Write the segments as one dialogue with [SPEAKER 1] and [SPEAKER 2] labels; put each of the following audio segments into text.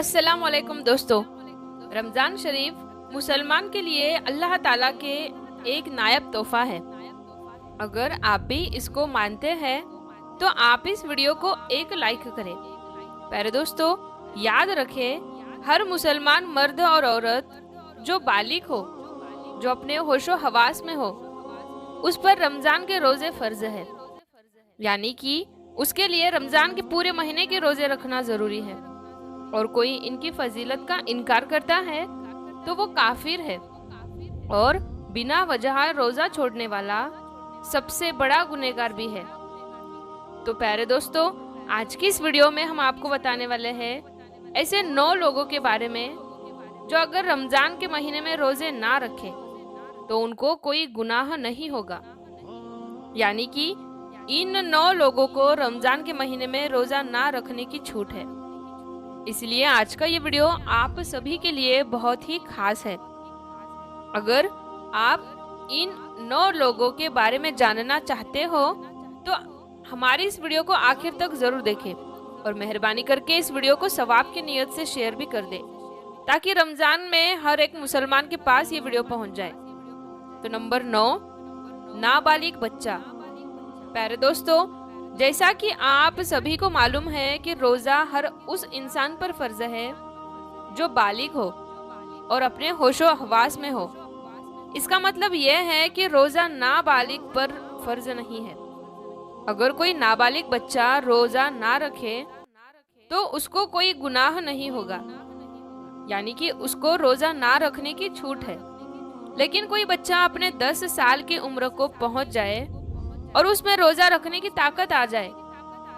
[SPEAKER 1] अस्सलाम वालेकुम दोस्तों। रमज़ान शरीफ मुसलमान के लिए अल्लाह ताला के एक नायाब तोहफा है। अगर आप भी इसको मानते हैं तो आप इस वीडियो को एक लाइक करें। प्यारे दोस्तों, याद रखें, हर मुसलमान मर्द और औरत जो बालिग हो, जो अपने होशो हवास में हो, उस पर रमज़ान के रोज़े फ़र्ज है। यानी कि उसके लिए रमज़ान के पूरे महीने के रोज़े रखना ज़रूरी है। और कोई इनकी फजीलत का इनकार करता है तो वो काफिर है और बिना वजह रोजा छोड़ने वाला सबसे बड़ा गुनहगार भी है। तो प्यारे दोस्तों, आज की इस वीडियो में हम आपको बताने वाले हैं ऐसे 9 लोगों के बारे में जो अगर रमजान के महीने में रोजे ना रखें तो उनको कोई गुनाह नहीं होगा। यानी कि इन 9 लोगों को रमजान के महीने में रोजा ना रखने की छूट है। इसलिए आज का ये वीडियो आप सभी के लिए बहुत ही खास है। अगर आप इन 9 लोगों के बारे में जानना चाहते हो तो हमारी इस वीडियो को आखिर तक जरूर देखें और मेहरबानी करके इस वीडियो को सवाब की नीयत से शेयर भी कर दें ताकि रमजान में हर एक मुसलमान के पास ये वीडियो पहुंच जाए। तो नंबर 9, नाबालिग बच्चा। प्यारे दोस्तों, जैसा कि आप सभी को मालूम है कि रोजा हर उस इंसान पर फर्ज है जो बालिग हो और अपने होशो हवास में हो। इसका मतलब यह है कि रोजा नाबालिग पर फर्ज नहीं है। अगर कोई नाबालिग बच्चा रोजा ना रखे तो उसको कोई गुनाह नहीं होगा, यानी कि उसको रोजा ना रखने की छूट है। लेकिन कोई बच्चा अपने 10 साल की उम्र को पहुंच जाए और उसमें रोजा रखने की ताकत आ जाए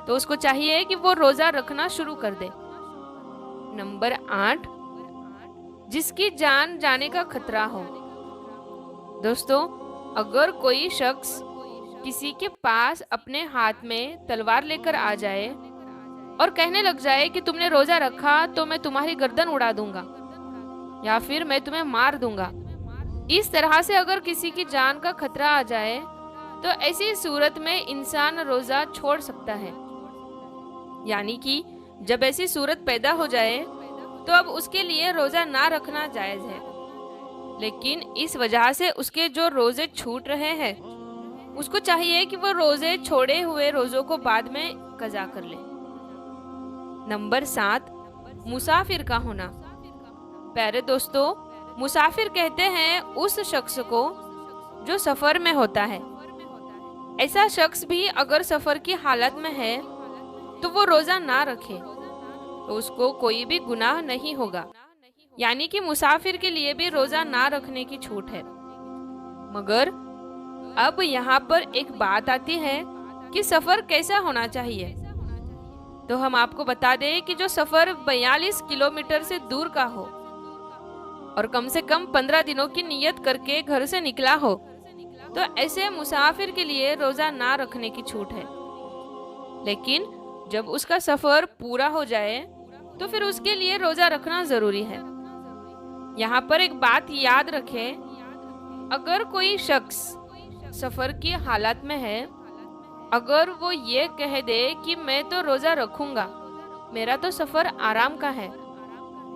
[SPEAKER 1] तो उसको चाहिए कि वो रोजा रखना शुरू कर दे। नंबर 8, जिसकी जान जाने का खतरा हो। दोस्तों, अगर कोई शख्स किसी के पास अपने हाथ में तलवार लेकर आ जाए और कहने लग जाए कि तुमने रोजा रखा तो मैं तुम्हारी गर्दन उड़ा दूंगा या फिर मैं तुम्हें मार दूंगा, इस तरह से अगर किसी की जान का खतरा आ जाए तो ऐसी सूरत में इंसान रोजा छोड़ सकता है। यानी कि जब ऐसी सूरत पैदा हो जाए तो अब उसके लिए रोजा ना रखना जायज है। लेकिन इस वजह से उसके जो रोजे छूट रहे हैं उसको चाहिए कि वो रोजे छोड़े हुए रोजों को बाद में कज़ा कर ले। नंबर 7, मुसाफिर का होना। प्यारे दोस्तों, मुसाफिर कहते हैं उस शख्स को जो सफर में होता है। ऐसा शख्स भी अगर सफर की हालत में है तो वो रोजा ना रखे तो उसको कोई भी गुनाह नहीं होगा। यानी कि मुसाफिर के लिए भी रोजा ना रखने की छूट है। मगर अब यहाँ पर एक बात आती है कि सफर कैसा होना चाहिए। तो हम आपको बता दें कि जो सफर 42 किलोमीटर से दूर का हो और कम से कम 15 दिनों की नियत करके घर से निकला हो तो ऐसे मुसाफिर के लिए रोजा ना रखने की छूट है। लेकिन जब उसका सफर पूरा हो जाए तो फिर उसके लिए रोजा रखना जरूरी है। यहाँ पर एक बात याद रखें, अगर कोई शख्स सफर की हालत में है, अगर वो ये कह दे कि मैं तो रोजा रखूंगा, मेरा तो सफर आराम का है,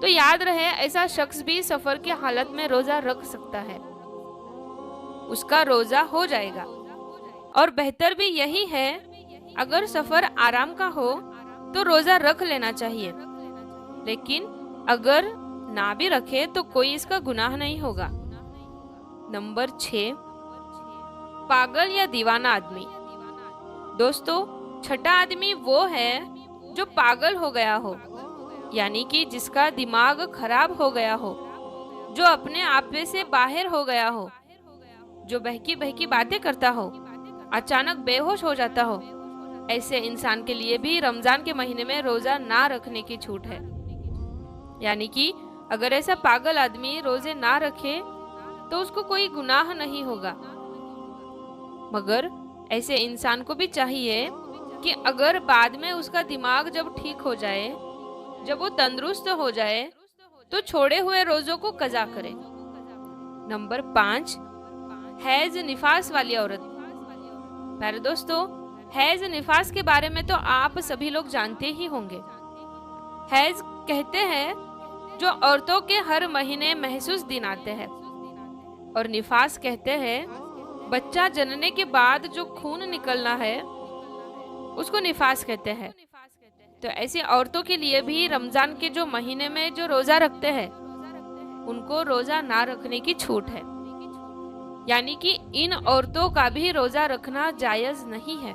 [SPEAKER 1] तो याद रहे ऐसा शख्स भी सफर की हालत में रोजा रख सकता है, उसका रोजा हो जाएगा। और बेहतर भी यही है, अगर सफर आराम का हो तो रोजा रख लेना चाहिए। लेकिन अगर ना भी रखे तो कोई इसका गुनाह नहीं होगा। नंबर 6, पागल या दीवाना आदमी। दोस्तों, छठा आदमी वो है जो पागल हो गया हो, यानी कि जिसका दिमाग खराब हो गया हो, जो अपने आप से बाहर हो गया हो, जो बहकी बहकी बातें करता हो, अचानक बेहोश हो जाता हो। ऐसे इंसान के लिए भी रमजान के महीने में रोजा ना रखने की छूट है। यानी कि अगर ऐसा पागल आदमी रोजे ना रखे तो उसको कोई गुनाह नहीं होगा। मगर ऐसे इंसान को भी चाहिए कि अगर बाद में उसका दिमाग जब ठीक हो जाए, जब वो तंदुरुस्त हो जाए, तो छोड़े हुए रोजों को कज़ा करे। नंबर 5, हैज निफास वाली औरत। प्यारे दोस्तों, हैज निफास के बारे में तो आप सभी लोग जानते ही होंगे। हैज कहते हैं जो औरतों के हर महीने महसूस दिन आते हैं, और निफास कहते हैं बच्चा जनने के बाद जो खून निकलना है उसको निफास कहते हैं। तो ऐसी औरतों के लिए भी रमजान के जो महीने में जो रोजा रखते हैं उनको रोजा ना रखने की छूट है, यानी कि इन औरतों का भी रोजा रखना जायज नहीं है।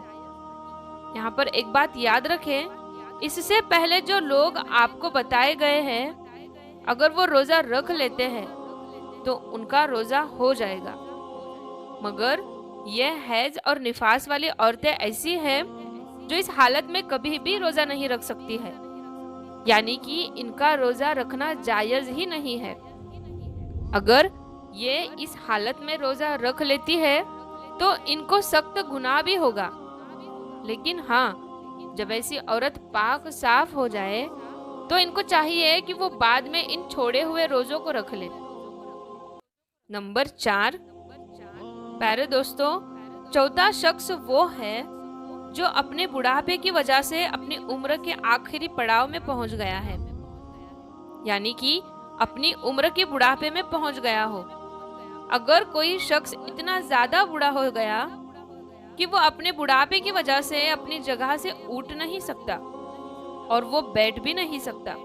[SPEAKER 1] यहाँ पर एक बात याद रखें, इससे पहले जो लोग आपको बताए गए हैं अगर वो रोजा रख लेते हैं तो उनका रोजा हो जाएगा, मगर ये हैज और निफास वाली औरतें ऐसी हैं जो इस हालत में कभी भी रोजा नहीं रख सकती है, यानी कि इनका रोजा रखना जायज ही नहीं है। अगर ये इस हालत में रोजा रख लेती है तो इनको सख्त गुनाह भी होगा, लेकिन हाँ, जब ऐसी औरत पाक साफ हो जाए तो इनको चाहिए कि वो बाद में इन छोड़े हुए रोजों को रख ले। नंबर 4, प्यारे दोस्तों, चौथा शख्स वो है जो अपने बुढ़ापे की वजह से अपनी उम्र के आखिरी पड़ाव में पहुंच गया है, यानी कि अपनी उम्र के बुढ़ापे में पहुंच गया हो। अगर कोई शख्स इतना ज्यादा बूढ़ा हो गया कि वो अपने बुढ़ापे की वजह से अपनी जगह से उठ नहीं सकता और वो बैठ भी नहीं सकता,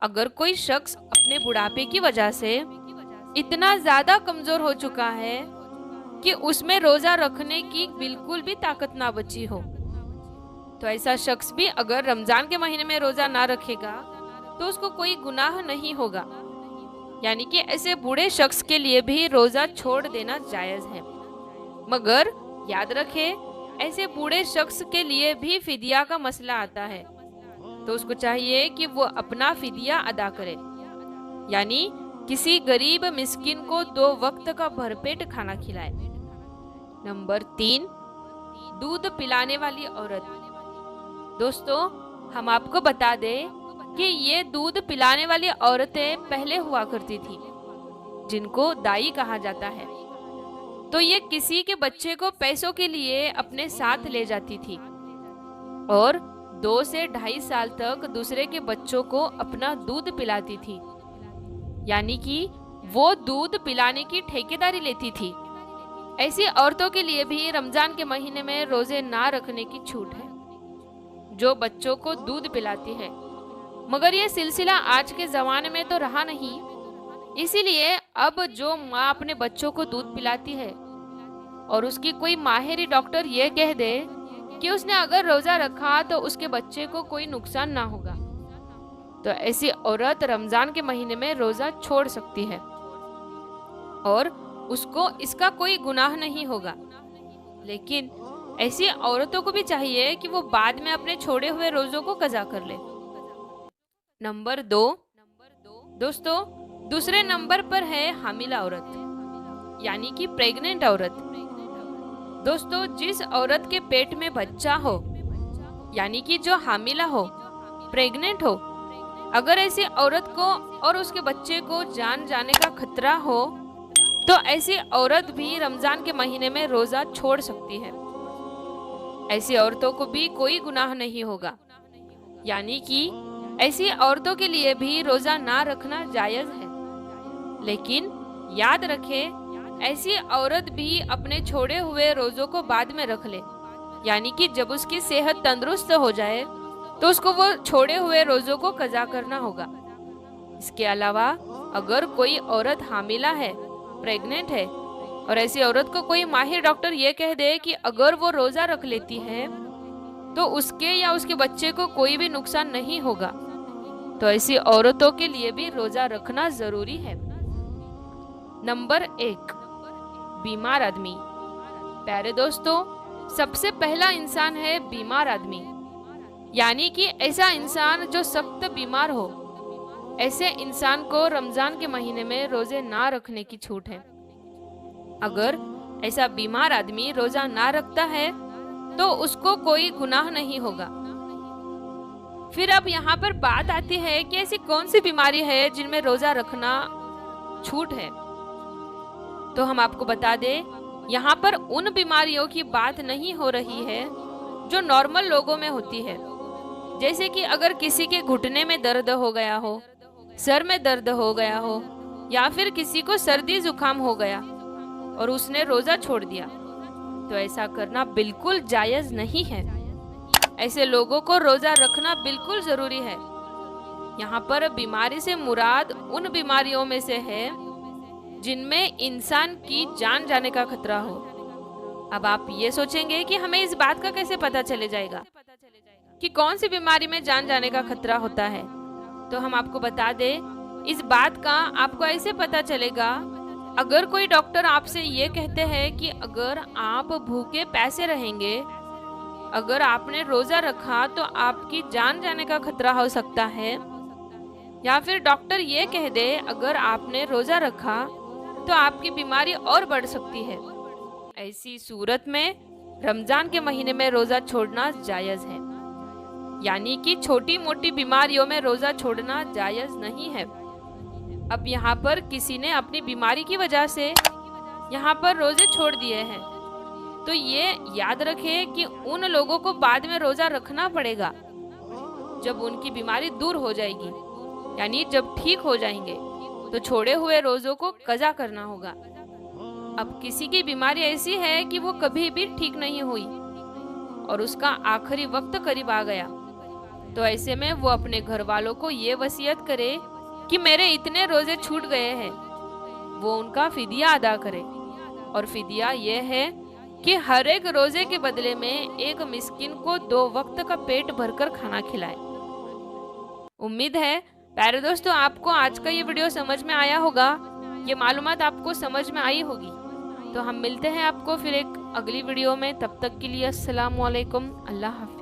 [SPEAKER 1] अगर कोई शख्स अपने बुढ़ापे की वजह से इतना ज्यादा कमजोर हो चुका है कि उसमें रोजा रखने की बिल्कुल भी ताकत ना बची हो, तो ऐसा शख्स भी अगर रमजान के महीने में रोजा ना रखेगा तो उसको कोई गुनाह नहीं होगा, यानी कि ऐसे बूढ़े शख्स के लिए भी रोजा छोड़ देना जायज है। मगर याद रखें, ऐसे बूढ़े शख्स के लिए भी फिदिया का मसला आता है, तो उसको चाहिए कि वो अपना फिदिया अदा करे, यानी किसी गरीब मिस्किन को 2 वक्त का भरपेट खाना खिलाए। नंबर 3, दूध पिलाने वाली औरत। दोस्तों, हम आपको बता दें कि ये दूध पिलाने वाली औरतें पहले हुआ करती थी, जिनको दाई कहा जाता है। तो ये किसी के बच्चे को पैसों के लिए अपने साथ ले जाती थी और 2 से 2.5 साल तक दूसरे के बच्चों को अपना दूध पिलाती थी, यानी कि वो दूध पिलाने की ठेकेदारी लेती थी। ऐसी औरतों के लिए भी रमजान के महीने में रोजे ना रखने की छूट है, जो बच्चों को दूध पिलाती है। मगर ये सिलसिला आज के जमाने में तो रहा नहीं, इसीलिए अब जो माँ अपने बच्चों को दूध पिलाती है और उसकी कोई माहिर डॉक्टर ये कह दे कि उसने अगर रोजा रखा तो उसके बच्चे को कोई नुकसान ना होगा, तो ऐसी औरत रमजान के महीने में रोजा छोड़ सकती है और उसको इसका कोई गुनाह नहीं होगा। लेकिन ऐसी औरतों को भी चाहिए कि वो बाद में अपने छोड़े हुए रोजों को कज़ा कर ले। नंबर 2, दोस्तों, दूसरे नंबर पर है हामिला औरत, यानी कि प्रेग्नेंट औरत। दोस्तों, जिस औरत के पेट में बच्चा हो, यानी कि जो हामिला हो, प्रेग्नेंट हो, अगर ऐसी औरत को और उसके बच्चे को जान जाने का खतरा हो तो ऐसी औरत भी रमजान के महीने में रोजा छोड़ सकती है। ऐसी औरतों को भी कोई गुनाह नहीं होगा, यानी कि ऐसी औरतों के लिए भी रोजा ना रखना जायज है। लेकिन याद रखें, ऐसी औरत भी अपने छोड़े हुए रोजों को बाद में रख ले, यानी कि जब उसकी सेहत तंदुरुस्त हो जाए तो उसको वो छोड़े हुए रोजों को कज़ा करना होगा। इसके अलावा अगर कोई औरत हामिला है, प्रेग्नेंट है, और ऐसी औरत को कोई माहिर डॉक्टर ये कह दे कि अगर वो रोजा रख लेती है तो उसके या उसके बच्चे को कोई भी नुकसान नहीं होगा, तो ऐसी औरतों के लिए भी रोजा रखना जरूरी है। नंबर 1, बीमार आदमी। प्यारे दोस्तों, सबसे पहला इंसान है बीमार आदमी, यानी कि ऐसा इंसान जो सख्त बीमार हो। ऐसे इंसान को रमजान के महीने में रोजे ना रखने की छूट है। अगर ऐसा बीमार आदमी रोजा ना रखता है तो उसको कोई गुनाह नहीं होगा। फिर अब यहाँ पर बात आती है कि ऐसी कौन सी बीमारी है जिनमें रोजा रखना छूट है। तो हम आपको बता दें, यहाँ पर उन बीमारियों की बात नहीं हो रही है जो नॉर्मल लोगों में होती है, जैसे कि अगर किसी के घुटने में दर्द हो गया हो, सर में दर्द हो गया हो, या फिर किसी को सर्दी जुकाम हो गया और उसने रोजा छोड़ दिया, तो ऐसा करना बिल्कुल जायज नहीं है। ऐसे लोगों को रोजा रखना बिल्कुल जरूरी है। यहाँ पर बीमारी से मुराद उन बीमारियों में से है जिनमें इंसान की जान जाने का खतरा हो। अब आप ये सोचेंगे कि हमें इस बात का कैसे पता चले जाएगा कि कौन सी बीमारी में जान जाने का खतरा होता है। तो हम आपको बता दें, इस बात का आपको ऐसे पता चलेगा, अगर कोई डॉक्टर आपसे ये कहते हैं कि अगर आप भूखे पैसे रहेंगे, अगर आपने रोजा रखा तो आपकी जान जाने का खतरा हो सकता है, या फिर डॉक्टर ये कह दे अगर आपने रोजा रखा तो आपकी बीमारी और बढ़ सकती है, ऐसी सूरत में रमजान के महीने में रोजा छोड़ना जायज है। यानी कि छोटी मोटी बीमारियों में रोजा छोड़ना जायज नहीं है। अब यहाँ पर किसी ने अपनी बीमारी की वजह से यहाँ पर रोजे छोड़ दिए हैं, तो ये याद रखे कि उन लोगों को बाद में रोजा रखना पड़ेगा जब उनकी बीमारी दूर हो जाएगी, यानी जब ठीक हो जाएंगे तो छोड़े हुए रोजों को कज़ा करना होगा। अब किसी की बीमारी ऐसी है कि वो कभी भी ठीक नहीं हुई और उसका आखिरी वक्त करीब आ गया, तो ऐसे में वो अपने घर वालों को ये वसीयत करे कि मेरे इतने रोजे छूट गए हैं, वो उनका फिदिया अदा करे। और फिदिया ये है कि हर एक रोजे के बदले में एक मिस्किन को 2 वक्त का पेट भरकर खाना खिलाए। उम्मीद है प्यारे दोस्तों आपको आज का ये वीडियो समझ में आया होगा, ये मालूमात आपको समझ में आई होगी। तो हम मिलते हैं आपको फिर एक अगली वीडियो में, तब तक के लिए अस्सलाम वालेकुम, अल्लाह हाफ़िज़।